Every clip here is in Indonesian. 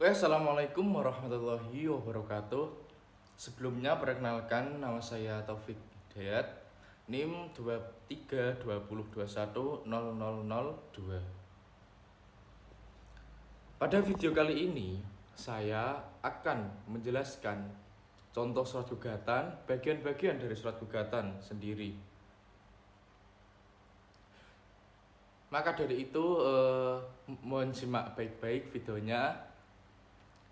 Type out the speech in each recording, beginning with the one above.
Assalamualaikum warahmatullahi wabarakatuh. Sebelumnya perkenalkan, nama saya Taufik Hidayat, NIM 2320210002. Pada video kali ini, saya akan menjelaskan contoh surat gugatan, bagian-bagian dari surat gugatan sendiri. Maka dari itu, mohon simak baik-baik videonya.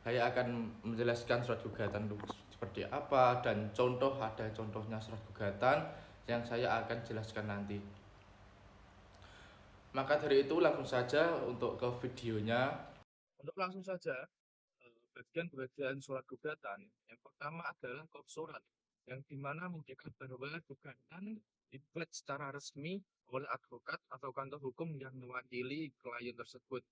Saya akan menjelaskan surat gugatan seperti apa dan ada contohnya surat gugatan yang saya akan jelaskan nanti. Maka dari itu langsung saja untuk ke videonya. Untuk langsung saja, bagian-bagian surat gugatan. Yang pertama adalah kop surat, yang dimana menunjukkan bahwa gugatan dibuat secara resmi oleh advokat atau kantor hukum yang mewakili klien tersebut,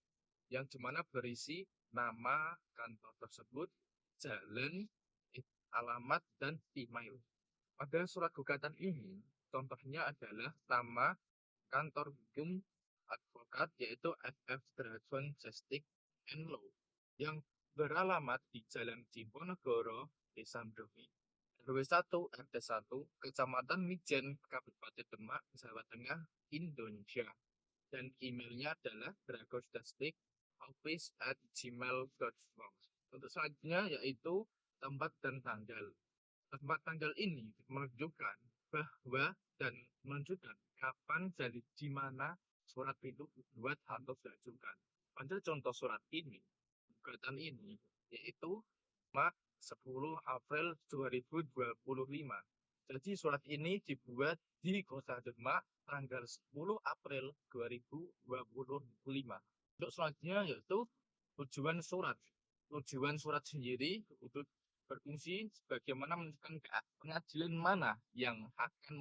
yang dimana berisi nama kantor tersebut, jalan, alamat, dan email. Pada surat gugatan ini, contohnya adalah nama kantor hukum advokat, yaitu FF Dragon Justice and Law, yang beralamat di Jalan Diponegoro, Desa Mdomi, RW 1 RT 1, Kecamatan Mijen, Kabupaten Demak, Jawa Tengah, Indonesia. Dan emailnya adalah dragosjustice@gmail.com. Untuk selanjutnya yaitu tempat dan tanggal. Tempat tanggal ini menunjukkan bahwa dan menunjukkan kapan dan di mana surat itu dibuat atau diajukan. Pada contoh surat ini, gugatan ini, yaitu 10 April 2025. Jadi surat ini dibuat di Kota Demak tanggal 10 April 2025. Untuk selanjutnya yaitu tujuan surat. Tujuan surat sendiri untuk berfungsi sebagaimana menentukan pengadilan mana yang akan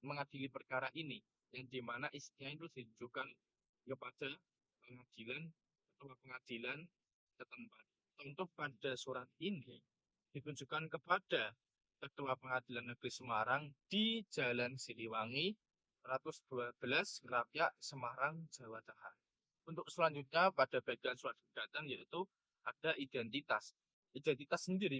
mengadili perkara ini, yang dimana isinya itu ditujukan kepada pengadilan atau pengadilan setempat. Contoh pada surat ini ditunjukkan kepada Ketua Pengadilan Negeri Semarang di Jalan Siliwangi 112 Krapyak, Semarang, Jawa Tengah. Untuk selanjutnya pada bagian surat gugatan yaitu ada identitas. Identitas sendiri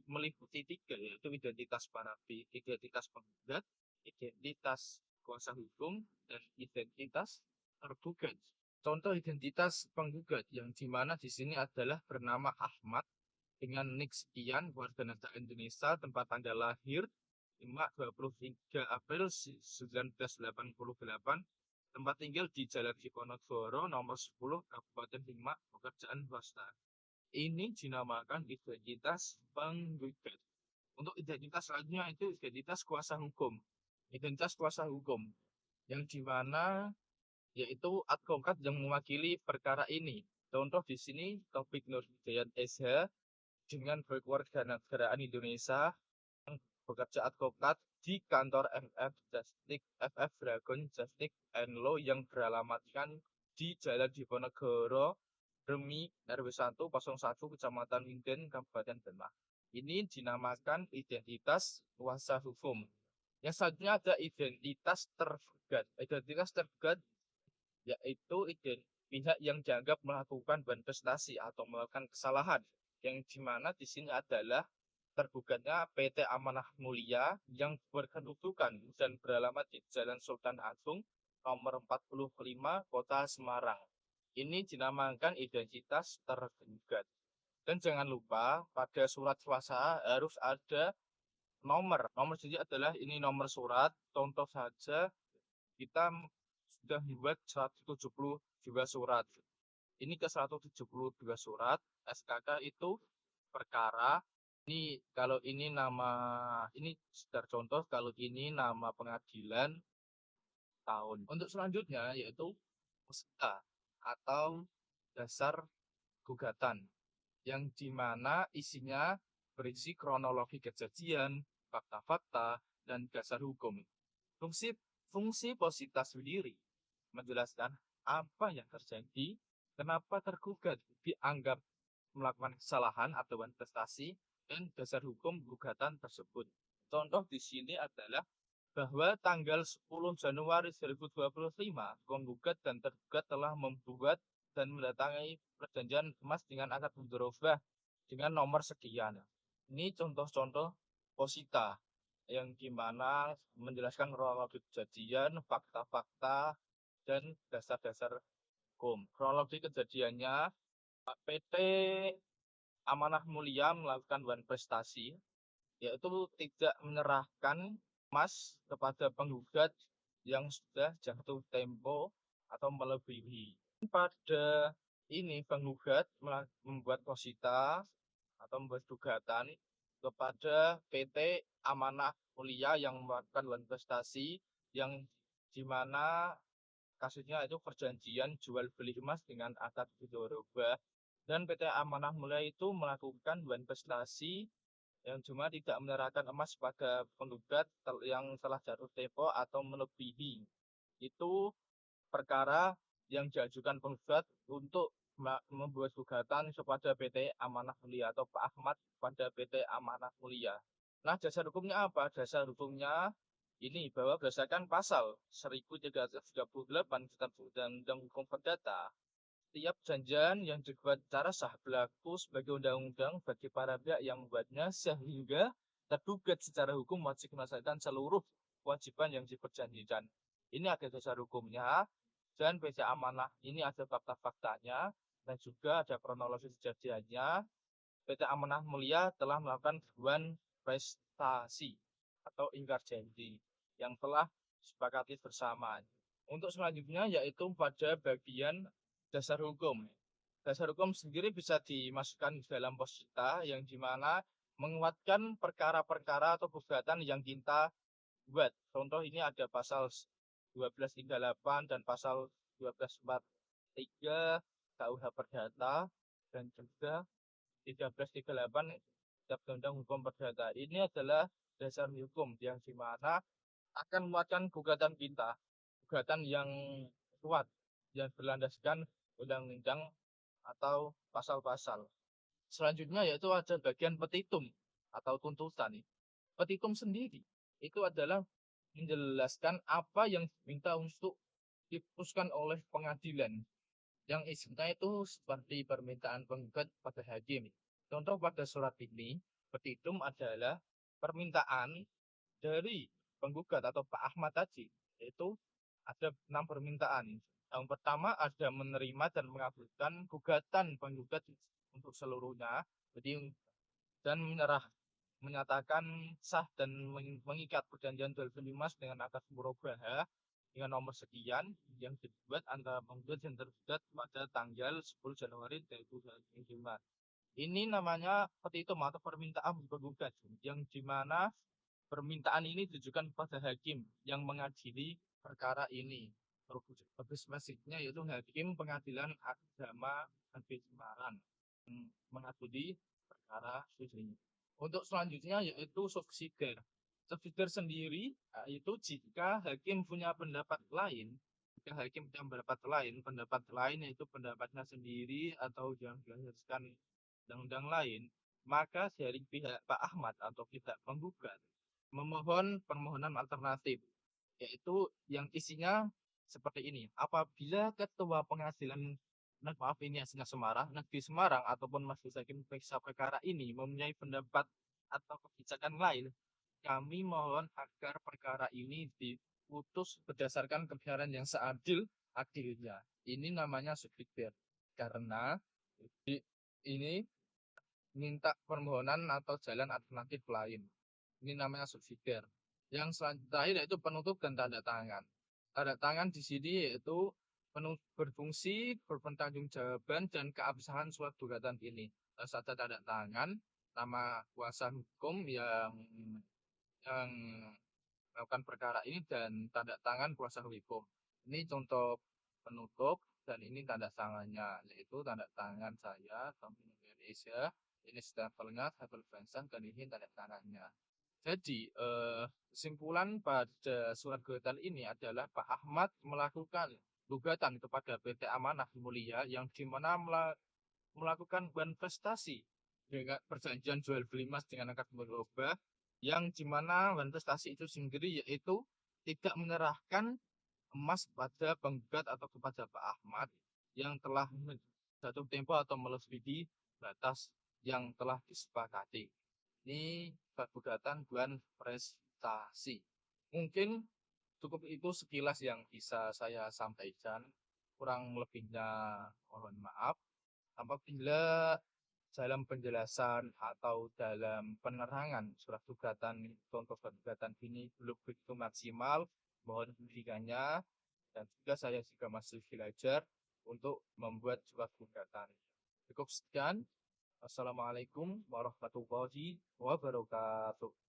meliputi tiga, yaitu identitas parafik, identitas penggugat, identitas kuasa hukum, dan identitas tergugat. Contoh identitas penggugat yang dimana di sini adalah bernama Ahmad dengan nik sekian, warga negara Indonesia, tempat tanggal lahir 23 April 1988, tempat tinggal di Jalan Diponegoro nomor 10 Kabupaten Demak, pekerjaan swasta. Ini dinamakan identitas penggugat. Untuk identitas selanjutnya itu identitas kuasa hukum. Identitas kuasa hukum yang dimana yaitu advokat yang mewakili perkara ini. Contoh di sini Taufik Nur Hidayat SH dengan kewarganegaraan Indonesia yang bekerja advokat di kantor FF Dragon Justice and Law yang beralamatkan di Jalan Diponegoro, Remi, RW 101, Kecamatan Minden, Kabupaten Demak. Ini dinamakan identitas kuasa hukum. Yang selanjutnya ada identitas tergugat. Identitas tergugat yaitu pihak yang dianggap melakukan manifestasi atau melakukan kesalahan, yang dimana di sini adalah tergugatnya PT Amanah Mulia yang berkedudukan dan beralamat di Jalan Sultan Agung nomor 45 Kota Semarang. Ini dinamakan identitas tergugat. Dan jangan lupa pada surat kuasa harus ada nomor. Nomor jadi adalah ini nomor surat. Contoh saja kita sudah membuat 172 surat. Ini ke 172 surat, SKK itu perkara. Ini kalau ini nama, ini sekedar contoh, kalau ini nama pengadilan tahun. Untuk selanjutnya yaitu peserta atau dasar gugatan, yang dimana isinya berisi kronologi kejadian, fakta-fakta, dan dasar hukum. Fungsi positas sendiri menjelaskan apa yang terjadi, kenapa tergugat dianggap melakukan kesalahan atau manifestasi, dan dasar hukum gugatan tersebut. Contoh di sini adalah bahwa tanggal 10 Januari 2025, penggugat dan tergugat telah membuat dan mendatangi perjanjian emas dengan akad mudharabah dengan nomor sekian. Ini contoh-contoh posita yang dimana menjelaskan kronologi kejadian, fakta-fakta, dan dasar-dasar hukum. Kronologi kejadiannya, PT Amanah Mulia melakukan prestasi, yaitu tidak menyerahkan emas kepada penggugat yang sudah jatuh tempo atau melebihi. Pada ini penggugat membuat posita atau membuat gugatan kepada PT Amanah Mulia yang melakukan prestasi yang dimana kasusnya itu perjanjian jual beli emas dengan akad mudharabah, dan PT Amanah Mulia itu melakukan prestasi yang cuma tidak menyerahkan emas pada penggugat yang telah jatuh tempo atau melebihi. Itu perkara yang diajukan penggugat untuk membuat gugatan kepada PT Amanah Mulia atau Pak Ahmad pada PT Amanah Mulia. Nah, dasar hukumnya apa? Dasar hukumnya ini bahwa berdasarkan pasal 1338 Kitab Undang-Undang Hukum Perdata, setiap perjanjian yang dibuat secara sah berlaku sebagai undang-undang bagi para pihak yang membuatnya, sehingga tergugat secara hukum wajib melaksanakan seluruh kewajiban yang diperjanjikan. Ini ada dasar hukumnya, dan PT Amanah ini ada fakta-faktanya, dan juga ada kronologi kejadiannya. PT Amanah Mulia telah melakukan prestasi atau ingkar janji yang telah disepakati bersama. Untuk selanjutnya yaitu pada bagian dasar hukum. Dasar hukum sendiri bisa dimasukkan di dalam posita yang dimana menguatkan perkara-perkara atau gugatan yang kita buat. Contoh ini ada pasal 1238 dan pasal 1243 KUH Perdata dan juga 1338 Kitab Undang Hukum Perdata. Ini adalah dasar hukum yang dimana akan menguatkan gugatan kita, gugatan yang kuat yang berlandaskan undang-undang atau pasal-pasal. Selanjutnya yaitu ada bagian petitum atau tuntutan. Petitum sendiri itu adalah menjelaskan apa yang diminta untuk diputuskan oleh pengadilan, yang isinya itu seperti permintaan penggugat pada hakim. Contoh pada surat ini, petitum adalah permintaan dari penggugat atau Pak Ahmad tadi, yaitu ada 6 permintaan. Yang pertama ada menerima dan mengabulkan gugatan penggugat untuk seluruhnya, dan menyatakan sah dan mengikat perjanjian jual beli emas dengan akad murabahah dengan nomor sekian yang dibuat antara penggugat dan tergugat pada tanggal 10 Januari 2005. Ini namanya petitum atau permintaan penggugat, yang dimana permintaan ini ditujukan kepada hakim yang mengadili perkara ini. Lebih spesifiknya yaitu Hakim Pengadilan Agama Negeri Semarang yang mengadili perkara ini. Untuk selanjutnya yaitu subsidiar. Subsidiar sendiri itu jika hakim punya pendapat lain, pendapat lain yaitu pendapatnya sendiri atau yang dihasilkan undang-undang lain, maka dari pihak Pak Ahmad atau pihak penggugat memohon permohonan alternatif, yaitu yang isinya seperti ini. Apabila ketua pengadilan Negeri Semarang ataupun Majelis Hakim Periksa perkara ini mempunyai pendapat atau kebijakan lain, kami mohon agar perkara ini diputus berdasarkan kebenaran yang seadil-adilnya. Ini namanya subsidiar, karena ini minta permohonan atau jalan alternatif lain. Ini namanya subsidiar. Yang selanjutnya yaitu penutup dan tanda tangan. Tanda tangan di sini yaitu berfungsi berpertanggungjawaban dan keabsahan surat gugatan ini. Harus ada tanda tangan, nama kuasa hukum yang melakukan perkara ini dan tanda tangan kuasa hukum. Ini contoh penutup dan ini tanda tangannya, yaitu tanda tangan saya, Bank Indonesia. Ini stempelnya, stempel Vincent, dan ini tanda tangannya. Jadi, kesimpulan pada surat gugatan ini adalah Pak Ahmad melakukan gugatan kepada PT Amanah Mulia yang dimana melakukan prestasi dengan perjanjian jual beli emas dengan akad murabahah, yang dimana prestasi itu sendiri yaitu tidak menyerahkan emas pada penggugat atau kepada Pak Ahmad, yang telah jatuh tempo atau melebihi batas yang telah disepakati. Ini gugatan bukan prestasi. Mungkin cukup itu sekilas yang bisa saya sampaikan. Kurang lebihnya mohon maaf. Apabila dalam penjelasan atau dalam penerangan surat gugatan contoh gugatan ini belum begitu maksimal, mohon bimbingannya dan juga saya juga masih belajar untuk membuat surat gugatan. Cukup sekian. Assalamualaikum warahmatullahi wabarakatuh.